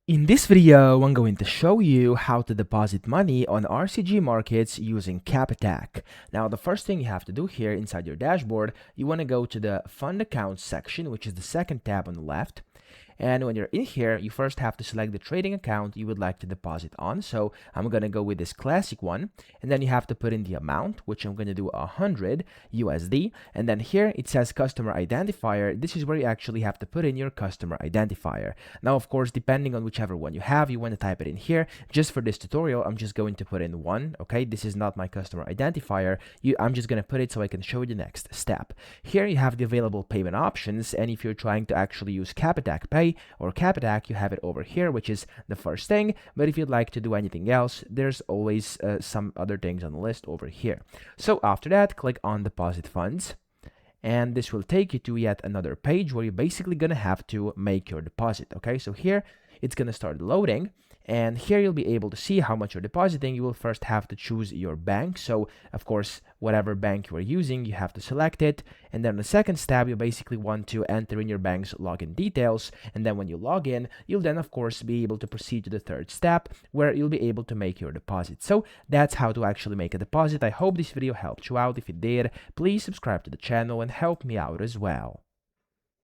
In this video, I'm going to show you how to deposit money on RCG Markets using Capitec. Now, the first thing you have to do here inside your dashboard, you want to go to the Fund Accounts section, which is the second tab on the left. And when you're in here, you first have to select the trading account you would like to deposit on. So I'm going to go with this classic one. And then you have to put in the amount, which I'm going to do 100 USD. And then here it says customer identifier. This is where you actually have to put in your customer identifier. Now, of course, depending on whichever one you have, you want to type it in here. Just for this tutorial, I'm just going to put in 1. Okay, this is not my customer identifier. I'm just going to put it so I can show you the next step. Here you have the available payment options. And if you're trying to actually use Capitec Pay or Capitec, you have it over here, which is the first thing. But if you'd like to do anything else, there's always some other things on the list over here. So after that, click on deposit funds, and this will take you to yet another page where you're basically gonna have to make your deposit. Okay, so here it's gonna start loading, and here you'll be able to see how much you're depositing. You will first have to choose your bank. So of course, whatever bank you are using, you have to select it. And then the second step, you basically want to enter in your bank's login details. And then when you log in, you'll then of course be able to proceed to the third step where you'll be able to make your deposit. So that's how to actually make a deposit. I hope this video helped you out. If it did, please subscribe to the channel and help me out as well.